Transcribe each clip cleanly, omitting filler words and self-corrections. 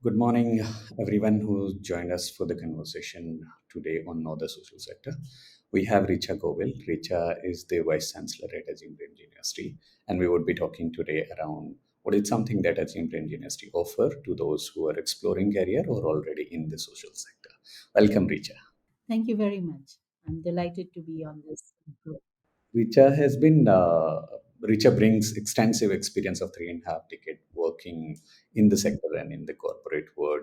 Good morning, everyone who joined us for the conversation today on Know the Social Sector. We have Richa Govil. Richa is the Vice Chancellor at Azim Premji University, and we would be talking today around what is something that Azim Premji University offer to those who are exploring career or already in the social sector. Welcome, Richa. Thank you very much. I'm delighted to be on this group. Richa brings extensive experience of 3.5 decade working in the sector and in the corporate world.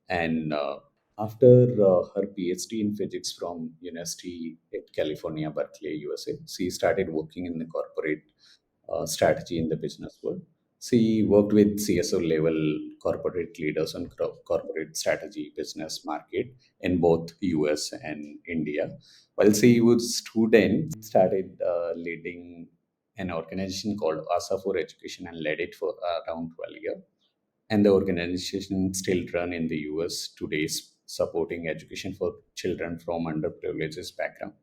And after her PhD in physics from University at California, Berkeley, USA, she started working in the corporate strategy in the business world. She worked with CSO level corporate leaders on corporate strategy, business market in both US and India. While she was student, started leading an organization called ASA for Education and led it for around 12 years. And the organization still run in the US today, supporting education for children from underprivileged background.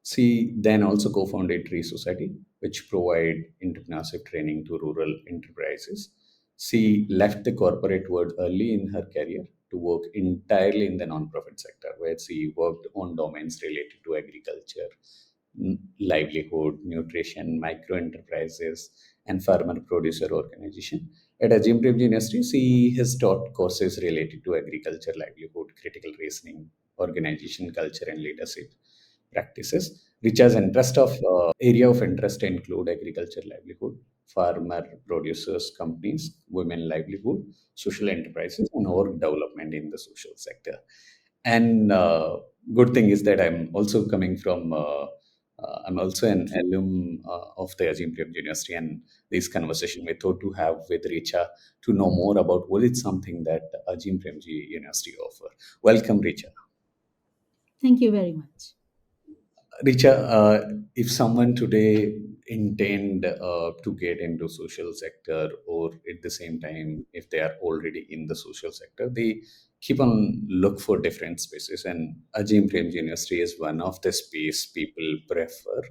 She then also co-founded Tree Society, which provide entrepreneurship training to rural enterprises. She left the corporate world early in her career to work entirely in the nonprofit sector, where she worked on domains related to agriculture, livelihood, nutrition, micro enterprises, and farmer producer organization. At Azim Premji University, she has taught courses related to agriculture, livelihood, critical reasoning, organization culture, and leadership practices. Richa's interest of area of interest include agriculture, livelihood, farmer producers companies, women livelihood, social enterprises, and org development in the social sector. And good thing is that I'm also an alum of the Azim Premji University, and this conversation we thought to have with Richa to know more about what is something that Azim Premji University offer. Welcome, Richa. Thank you very much. Richa, if someone today intend to get into social sector, or at the same time, if they are already in the social sector, they keep on look for different spaces, and Ajim Premji University is one of the space people prefer,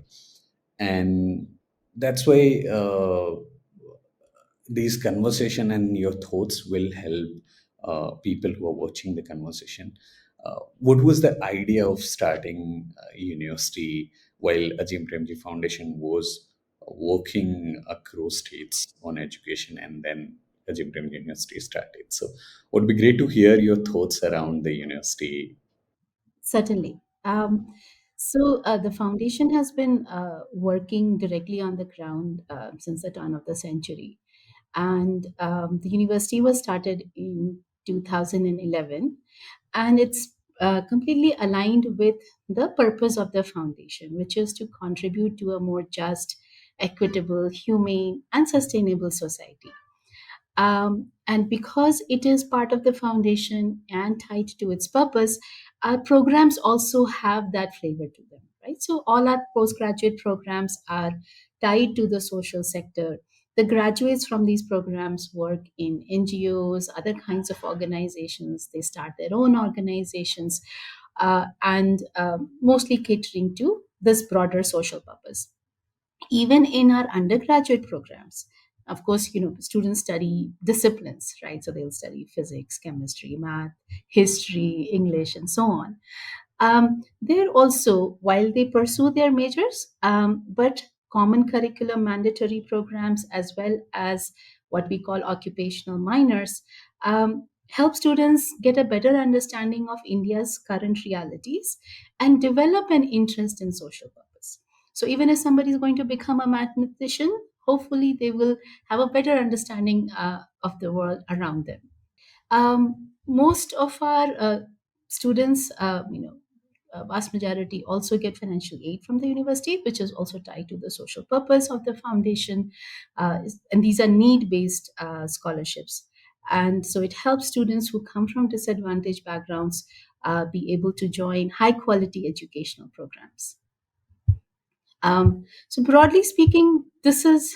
and that's why these conversation and your thoughts will help people who are watching the conversation. What was the idea of starting a university while Ajim Premji Foundation was working across states on education, and then Ajim Premji University started? So, it would be great to hear your thoughts around the university. Certainly. The foundation has been working directly on the ground since the turn of the century. And the university was started in 2011, and it's completely aligned with the purpose of the foundation, which is to contribute to a more just, equitable, humane, and sustainable society. And because it is part of the foundation and tied to its purpose, our programs also have that flavor to them, right? So all our postgraduate programs are tied to the social sector. The graduates from these programs work in NGOs, other kinds of organizations. They start their own organizations, and mostly catering to this broader social purpose. Even in our undergraduate programs, of course, students study disciplines, right? So they'll study physics, chemistry, math, history, English, and so on. They're also, while they pursue their majors, but common curriculum mandatory programs, as well as what we call occupational minors, help students get a better understanding of India's current realities and develop an interest in social purpose. So even if somebody is going to become a mathematician, hopefully they will have a better understanding of the world around them. Most of our students, vast majority also get financial aid from the university, which is also tied to the social purpose of the foundation. And these are need based scholarships. And so it helps students who come from disadvantaged backgrounds be able to join high quality educational programs. So broadly speaking, this is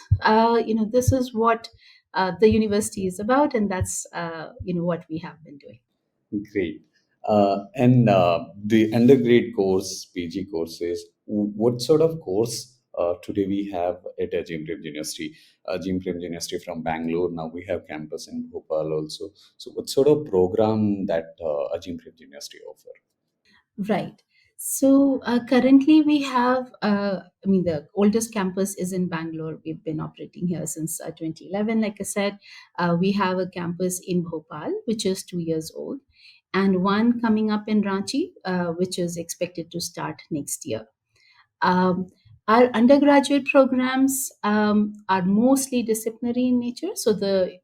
what the university is about, and that's what we have been doing. Great. And the undergrad course, PG courses, what sort of course Today we have at Azim Premji University, Azim Premji University from Bangalore. Now we have campus in Bhopal also. So what sort of program that Azim Premji University offer? Right. So currently we have, I mean, the oldest campus is in Bangalore. We've been operating here since 2011. Like I said, we have a campus in Bhopal, which is 2 years old, and one coming up in Ranchi, which is expected to start next year. Um, our undergraduate programs are mostly disciplinary in nature. So the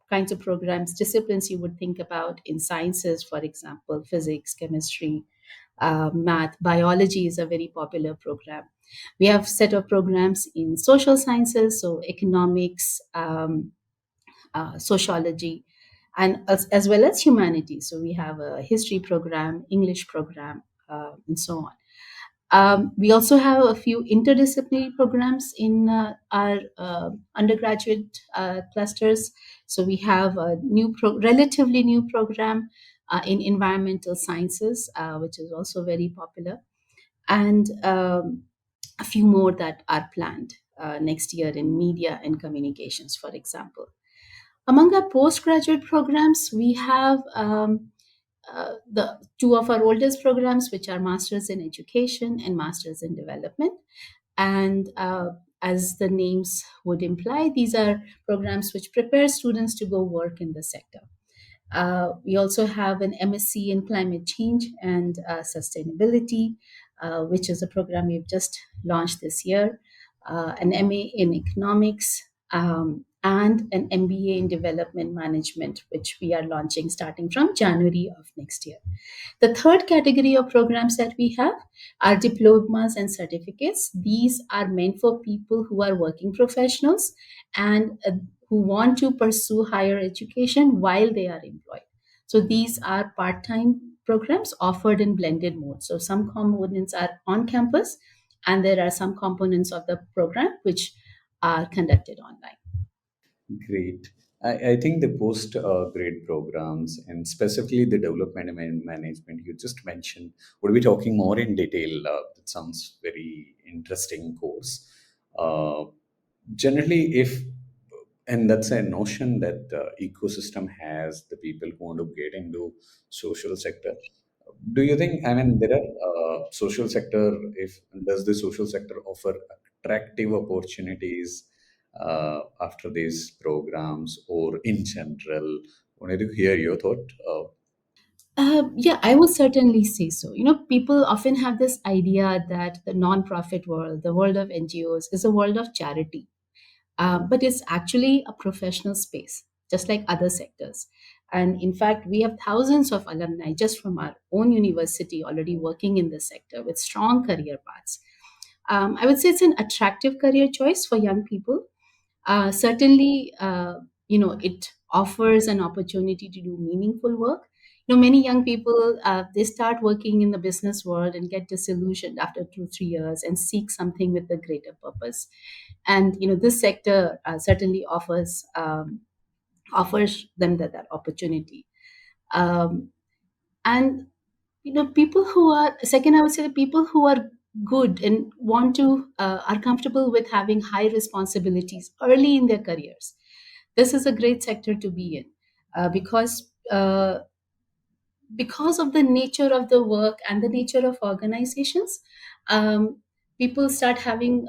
kinds of programs, disciplines you would think about in sciences, for example, physics, chemistry, math, biology is a very popular program. We have set of programs in social sciences, so economics, sociology, and as well as humanities. So we have a history program, English program, and so on. We also have a few interdisciplinary programs in our undergraduate clusters. So we have a relatively new program in environmental sciences, which is also very popular, and a few more that are planned next year in media and communications, for example. Among our postgraduate programs, we have the two of our oldest programs, which are Masters in Education and Masters in Development. And as the names would imply, these are programs which prepare students to go work in the sector. We also have an MSc in Climate Change and Sustainability, which is a program we've just launched this year, an MA in Economics, and an MBA in Development Management, which we are launching starting from January of next year. The third category of programs that we have are diplomas and certificates. These are meant for people who are working professionals and who want to pursue higher education while they are employed. So these are part time programs offered in blended mode. So some components are on campus, and there are some components of the program which are conducted online. Great. I think the post grade programs and specifically the development and management you just mentioned, would be talking more in detail. That sounds very interesting course. Uh, Generally, if and that's a notion that the ecosystem has the people who want to get into social sector. Do you think? I mean, there are social sector. If does the social sector offer attractive opportunities after these programs, or in general? Wanted to hear your thought. Yeah, I would certainly say so. You know, people often have this idea that the nonprofit world, the world of NGOs, is a world of charity, but it's actually a professional space, just like other sectors. And in fact, we have thousands of alumni just from our own university already working in this sector with strong career paths. I would say it's an attractive career choice for young people. Certainly, it offers an opportunity to do meaningful work. You know, many young people, they start working in the business world and get disillusioned after 2 3 years and seek something with a greater purpose. And this sector certainly offers them that opportunity. Um, and people who are second, I would say the people who are good and want to are comfortable with having high responsibilities early in their careers. This is a great sector to be in, because of the nature of the work and the nature of organizations. um, People start having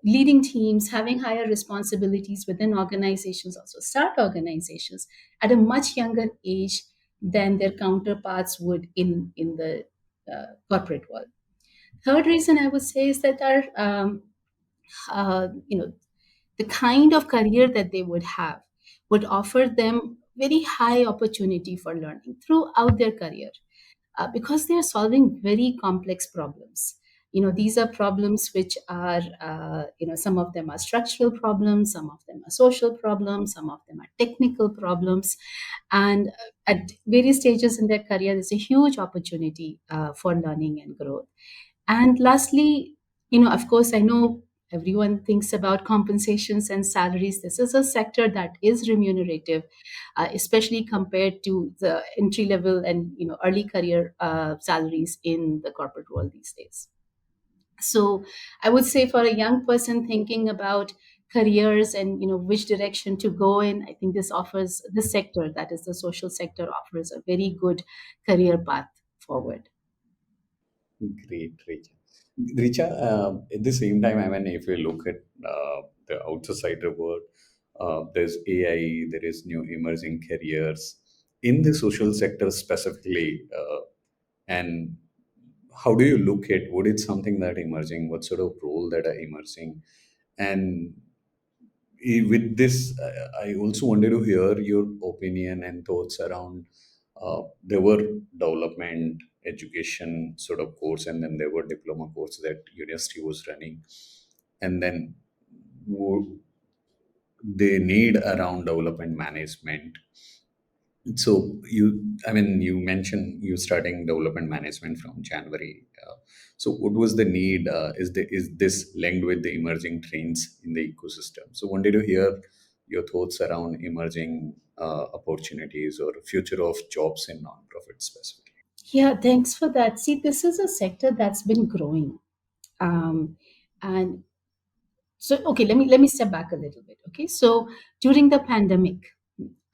leading teams, having higher responsibilities within organizations, also start organizations at a much younger age than their counterparts would in the corporate world. Third reason I would say is that our uh, you know the kind of career that they would have would offer them very high opportunity for learning throughout their career, because they are solving very complex problems. These are problems which are, some of them are structural problems, some of them are social problems, some of them are technical problems. And at various stages in their career, there's a huge opportunity for learning and growth. And lastly, of course, I know everyone thinks about compensations and salaries. This is a sector that is remunerative, especially compared to the entry level and early career salaries in the corporate world these days. So I would say for a young person thinking about careers and which direction to go in, I think this sector, that is the social sector, offers a very good career path forward. Great, Richa. Richa, at the same time, I mean, if we look at the outsider world, there's AI, there is new emerging careers in the social sector specifically. And how do you look at what is something that emerging? What sort of role that are emerging? And with this, I also wanted to hear your opinion and thoughts around. There were development education sort of course, and then there were diploma course that university was running, and then they need around development management. So I mean, you mentioned you starting development management from January. So what was the need? Is this linked with the emerging trends in the ecosystem? So wanted to hear your thoughts around emerging opportunities or future of jobs in nonprofit specifically. Yeah, thanks for that. See, this is a sector that's been growing. Um, and so okay, let me step back a little bit. Okay, so during the pandemic,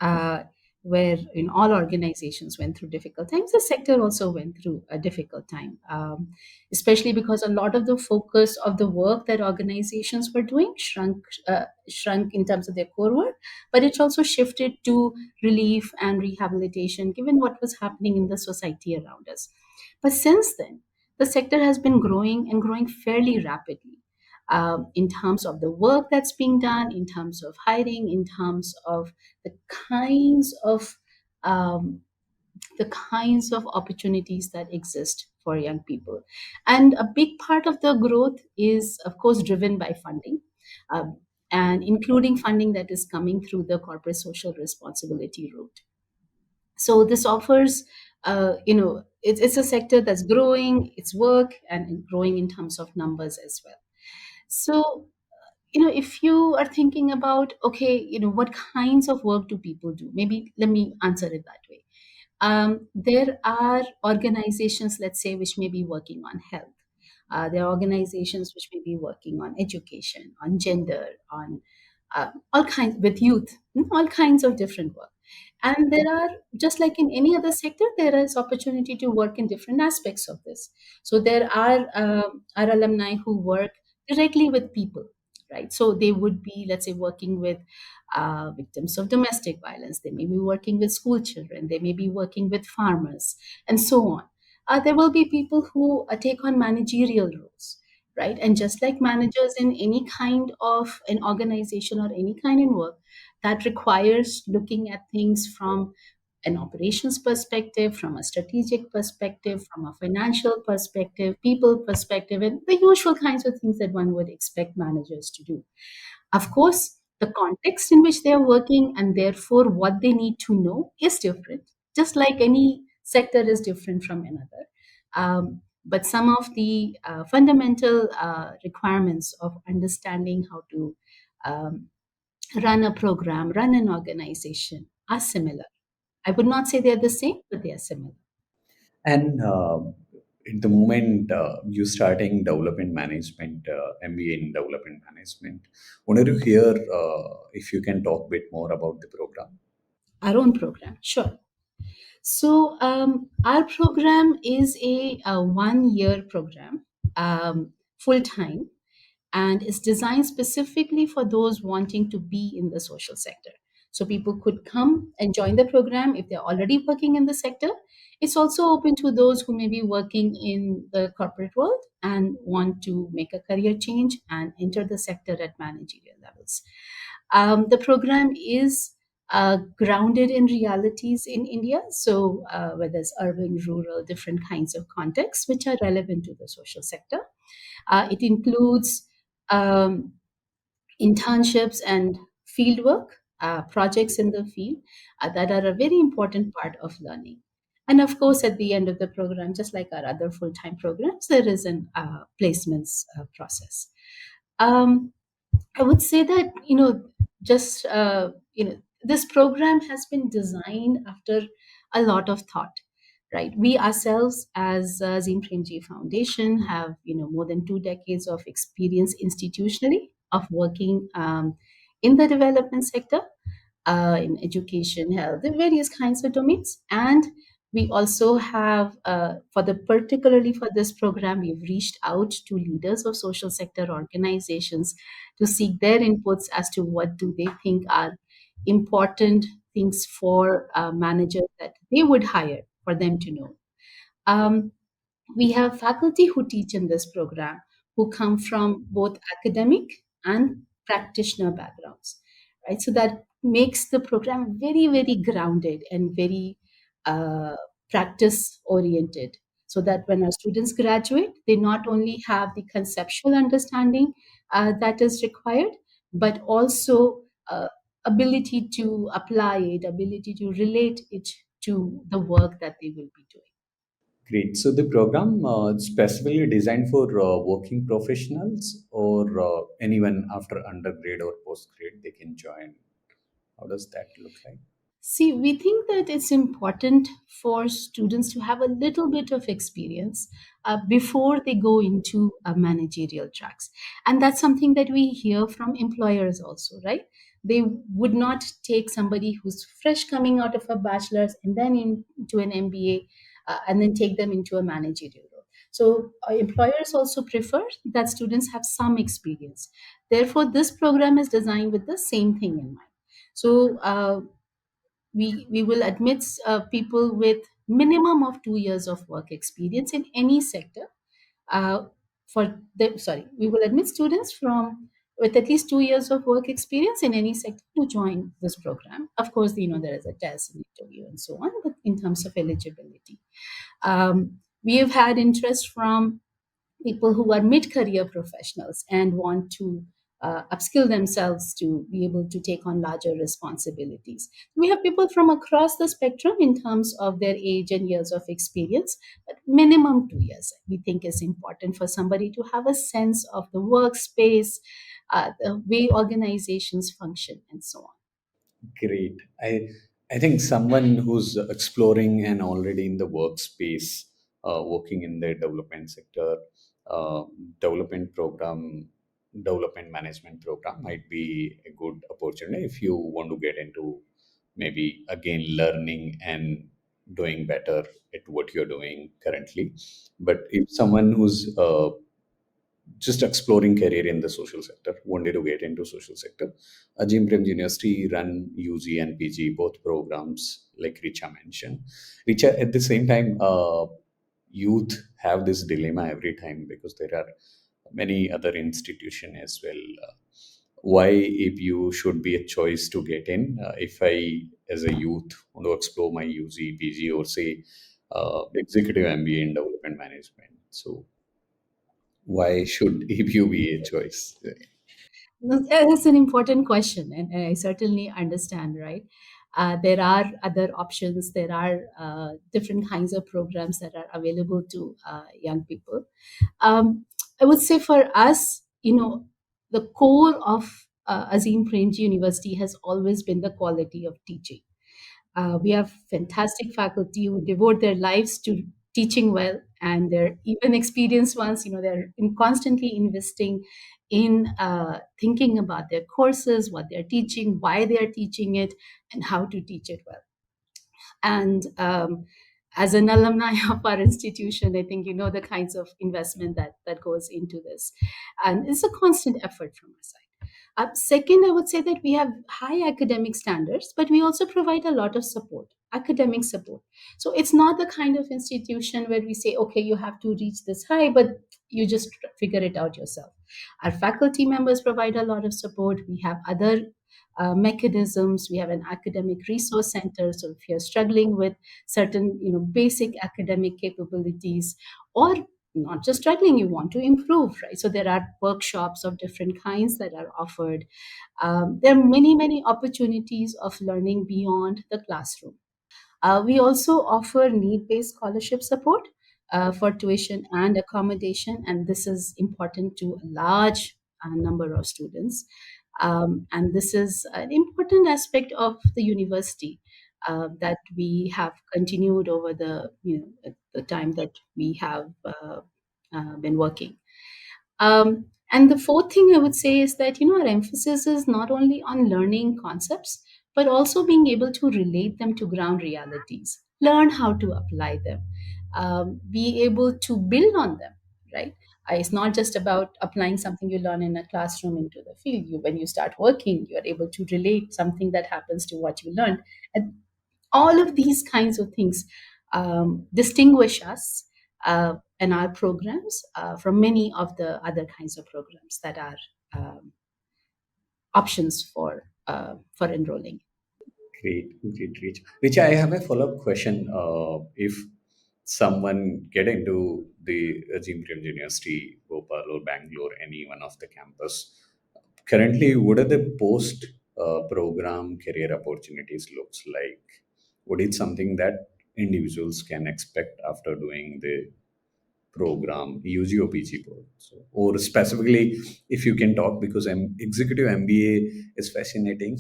uh, where all organizations went through difficult times, the sector also went through a difficult time, especially because a lot of the focus of the work that organizations were doing shrunk in terms of their core work, but it also shifted to relief and rehabilitation given what was happening in the society around us. But since then, the sector has been growing and growing fairly rapidly, in terms of the work that's being done, in terms of hiring, in terms of the kinds of um, the kinds of opportunities that exist for young people. And a big part of the growth is, of course, driven by funding, um, and including funding that is coming through the corporate social responsibility route. So this offers, it's a sector that's growing its work and growing in terms of numbers as well. So if you are thinking about, okay, what kinds of work do people do, maybe let me answer it that way. There are organizations, let's say, which may be working on health. There are organizations which may be working on education, on gender, on all kinds, with youth, all kinds of different work. And there are, just like in any other sector, there is opportunity to work in different aspects of this. So there are our alumni who work directly with people, right? So they would be, let's say, working with victims of domestic violence. They may be working with school children. They may be working with farmers, and so on. There will be people who take on managerial roles, right? And just like managers in any kind of an organization or any kind of work, that requires looking at things from an operations perspective, from a strategic perspective, from a financial perspective, people perspective, and the usual kinds of things that one would expect managers to do. Of course, the context in which they are working and therefore what they need to know is different, just like any sector is different from another. But some of the fundamental requirements of understanding how to um, run a program, run an organization are similar. I would not say they're the same, but they are similar. And at the moment, you starting development management, MBA in development management. Wanted to hear if you can talk a bit more about the program. Our own program, sure. So our program is a 1 year program, full time, and is designed specifically for those wanting to be in the social sector. So people could come and join the program if they're already working in the sector. It's also open to those who may be working in the corporate world and want to make a career change and enter the sector at managerial levels. The program is grounded in realities in India. So, whether it's urban, rural, different kinds of contexts which are relevant to the social sector. It includes um, internships and fieldwork, projects in the field that are a very important part of learning. And of course, at the end of the program, just like our other full time programs, there is an placements process. Um, I would say that, just, this program has been designed after a lot of thought, right? We ourselves, as Azim Premji Foundation, have more than 2 decades of experience institutionally of working in the development sector, in education, health, in various kinds of domains. And we also have, particularly for this program, we've reached out to leaders of social sector organizations to seek their inputs as to what do they think are important things for managers that they would hire for them to know. Um, we have faculty who teach in this program who come from both academic and practitioner backgrounds, right? So that makes the program very, very grounded and very uh, practice oriented. So that when our students graduate, they not only have the conceptual understanding that is required, but also ability to apply it, ability to relate it to the work that they will be doing. Great. So the program specifically designed for working professionals or anyone after undergrad or postgrad they can join. How does that look like? See, we think that it's important for students to have a little bit of experience before they go into managerial tracks. And that's something that we hear from employers also, right? They would not take somebody who's fresh coming out of a bachelor's and then into an MBA and then take them into a managerial role. So employers also prefer that students have some experience. Therefore, this program is designed with the same thing in mind. So we will admit people with minimum of 2 years of work experience in any sector. We will admit students from with at least 2 years of work experience in any sector to join this program. Of course, there is a test, an interview, and so on. But in terms of eligibility, we have had interest from people who are mid-career professionals and want to upskill themselves to be able to take on larger responsibilities. We have people from across the spectrum in terms of their age and years of experience, but minimum 2 years we think is important for somebody to have a sense of the workspace, the way organizations function, and so on. Great. I think someone who's exploring and already in the workspace, working in the development sector, uh, development program, development management program might be a good opportunity if you want to get into maybe again learning and doing better at what you're doing currently. But if someone who's just exploring career in the social sector, wanted to get into social sector. Azim Premji University run UG and PG, both programs like Richa mentioned. Richa, at the same time, youth have this dilemma every time because there are many other institution as well. Why APU should be a choice to get in if I, as a youth, want to explore my UG, PG, or say executive MBA in development management. So why should APU be a choice? That's an important question, and I certainly understand, right? There are other options, there are different kinds of programs that are available to young people. Um, I would say for us, the core of Azim Premji University has always been the quality of teaching. We have fantastic faculty who devote their lives to teaching well, and they're even experienced ones. They're constantly investing in thinking about their courses, what they're teaching, why they are teaching it, and how to teach it well. And as an alumni of our institution, I think you know the kinds of investment that goes into this, and it's a constant effort from our side. Second, I would say that we have high academic standards, but we also provide a lot of support, academic support. So it's not the kind of institution where we say, okay, you have to reach this high, but you just figure it out yourself. Our faculty members provide a lot of support. We have other mechanisms. We have an academic resource center. So if you're struggling with certain, basic academic capabilities, or not just struggling, you want to improve, right? So there are workshops of different kinds that are offered. There are many, many opportunities of learning beyond the classroom. We also offer need based scholarship support for tuition and accommodation, and this is important to a large number of students. And this is an important aspect of the university. that we have continued over the time that we have been working. And the fourth thing I would say is that our emphasis is not only on learning concepts, but also being able to relate them to ground realities, learn how to apply them, be able to build on them, right? It's not just about applying something you learn in a classroom into the field. When you start working, you are able to relate something that happens to what you learned. And all of these kinds of things distinguish us and our programs from many of the other kinds of programs that are um, options for enrolling. Great, great, Rich. Rich, I have a follow-up question. If someone get into the Azim Premji University, Bhopal or Bangalore, any one of the campus, currently, what are the post program career opportunities looks like? What is something that individuals can expect after doing the program, UG or PG board? So, or specifically, if you can talk, because executive MBA is fascinating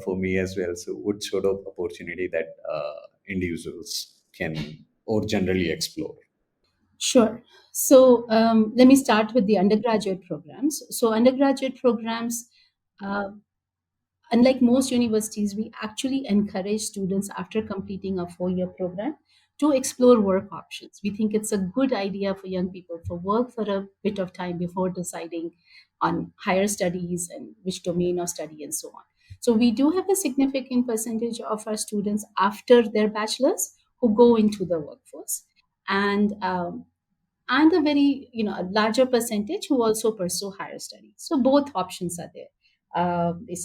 for me as well. So, what sort of opportunity that individuals can or generally explore? Sure. So let me start with the undergraduate programs. So undergraduate programs, uh, unlike most universities, we actually encourage students after completing a 4-year program to explore work options. We think it's a good idea for young people to work for a bit of time before deciding on higher studies and which domain of study and so on. So we do have a significant percentage of our students after their bachelor's who go into the workforce. And a very a larger percentage who also pursue higher studies. So both options are there. They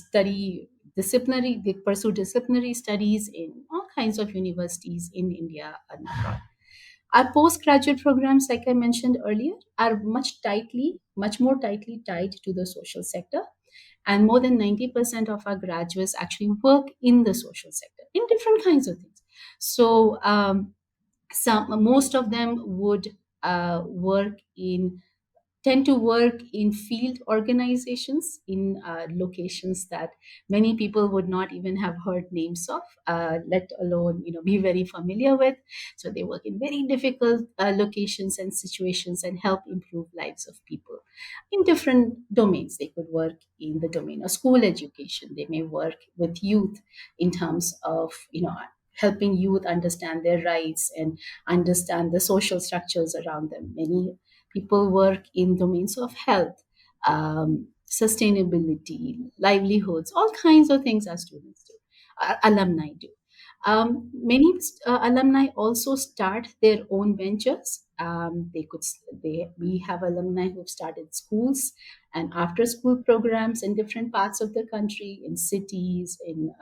pursue disciplinary studies in all kinds of universities in India and abroad. Our postgraduate programs, like I mentioned earlier, are much more tightly tied to the social sector, and more than 90% of our graduates actually work in the social sector in different kinds of things. So most of them would uh, work in tend to work in field organizations in locations that many people would not even have heard names of, let alone be very familiar with. So they work in very difficult locations and situations and help improve lives of people in different domains. They could work in the domain of school education. They may work with youth in terms of helping youth understand their rights and understand the social structures around them. Many people work in domains of health, sustainability, livelihoods, all kinds of things our students do, alumni do. Many alumni also start their own ventures. We have alumni who've started schools and after school programs in different parts of the country, in cities, in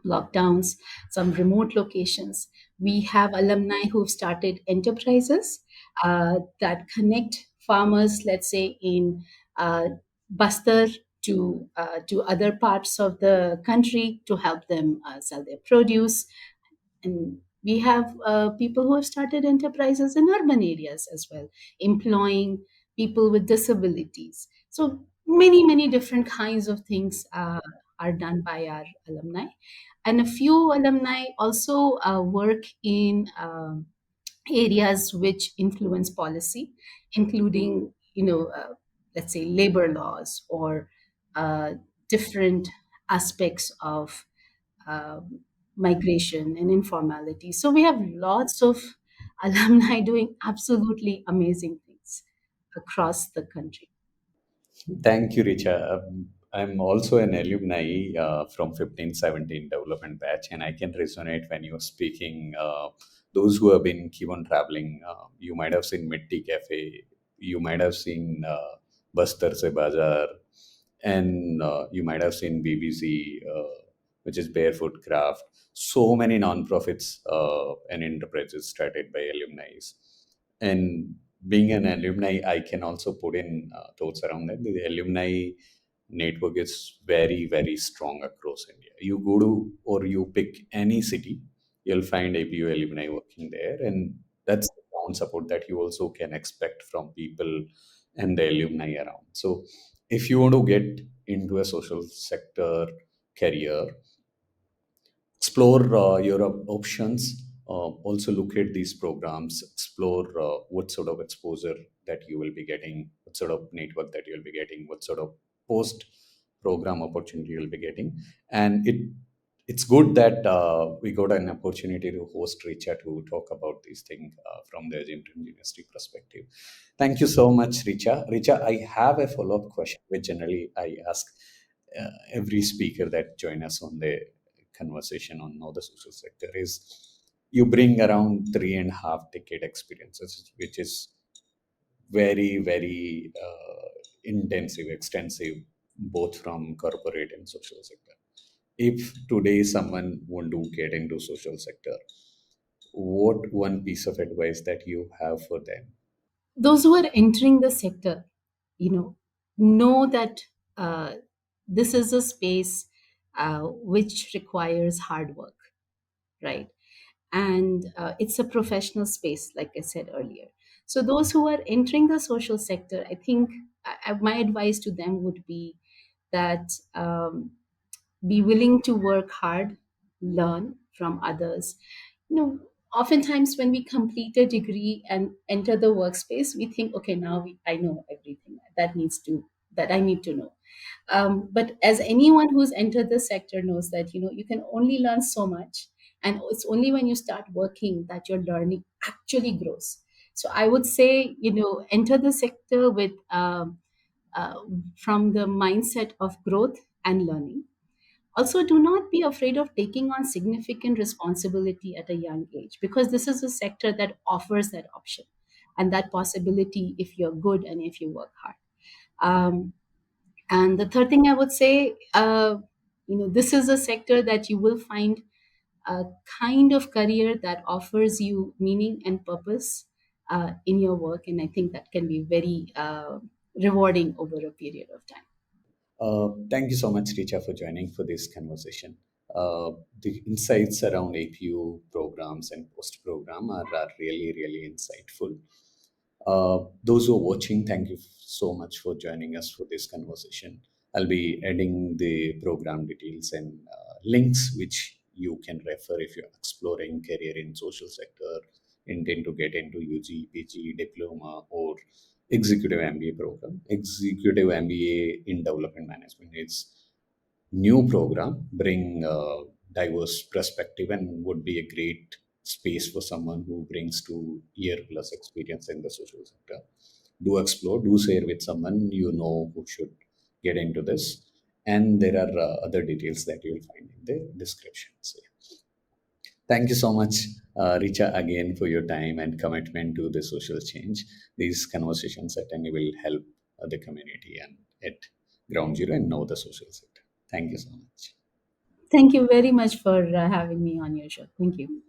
lockdowns, some remote locations. We have alumni who've started enterprises that connect farmers, let's say in uh, Bastar, to other parts of the country to help them sell their produce. And we have people who have started enterprises in urban areas as well, employing people with disabilities. So many different kinds of things are done by our alumni. And a few alumni also work in areas which influence policy, including, let's say, labor laws or uh, different aspects of migration and informality. So we have lots of alumni doing absolutely amazing things across the country. Thank you, Richa. I'm also an alumni from 15-17 development batch, and I can resonate when you're speaking. Those who have been keep on traveling, you might have seen Mitti Cafe, you might have seen Bastar Se Bazaar, and you might have seen BBC, which is Barefoot Craft. So many non-profits and enterprises started by alumni. And being an alumni, I can also put in thoughts around that. The alumni network is very, very strong across India. You go to or you pick any city, you'll find APU alumni working there, and that's the ground support that you also can expect from people and the alumni around. So, if you want to get into a social sector career, explore your options. Also look at these programs, explore what sort of exposure that you will be getting, what sort of network that you'll be getting, what sort of post program opportunity you'll be getting. And it's good that we got an opportunity to host Richa to talk about these things from the Azim Premji University perspective. Thank you so much, Richa. Richa, I have a follow-up question, which generally I ask every speaker that join us on the conversation on now the social sector is you bring around 3.5 decade experiences, which is very, very intensive, extensive, both from corporate and social sector. If today someone want to get into social sector, what one piece of advice that you have for them? Those who are entering the sector, you know that uh, this is a space which requires hard work, right? And it's a professional space, like I said earlier. So those who are entering the social sector, I think my advice to them would be that be willing to work hard, learn from others. Oftentimes when we complete a degree and enter the workspace, we think, okay, now I know everything that I need to know. But as anyone who's entered the sector knows that you can only learn so much, and it's only when you start working that your learning actually grows. So I would say, enter the sector with uh, from the mindset of growth and learning. Also, do not be afraid of taking on significant responsibility at a young age, because this is a sector that offers that option and that possibility if you're good and if you work hard. Um, and the third thing I would say, this is a sector that you will find a kind of career that offers you meaning and purpose in your work. And I think that can be very rewarding over a period of time. Thank you so much, Richa, for joining for this conversation. The insights around APU programs and post program are really, really insightful. Those who are watching, thank you so much for joining us for this conversation. I'll be adding the program details and links which you can refer if you're exploring career in social sector, intend to get into UG, PG, diploma, or executive MBA program. Executive MBA in development management is new program, bring diverse perspective, and would be a great space for someone who brings 2 year plus experience in the social sector. Do explore, do share with someone you know who should get into this. And there are other details that you'll find in the description. So, yeah. Thank you so much, Richa, again for your time and commitment to the social change. These conversations certainly will help the community and at ground zero and know the social sector. Thank you so much. Thank you very much for having me on your show. Thank you.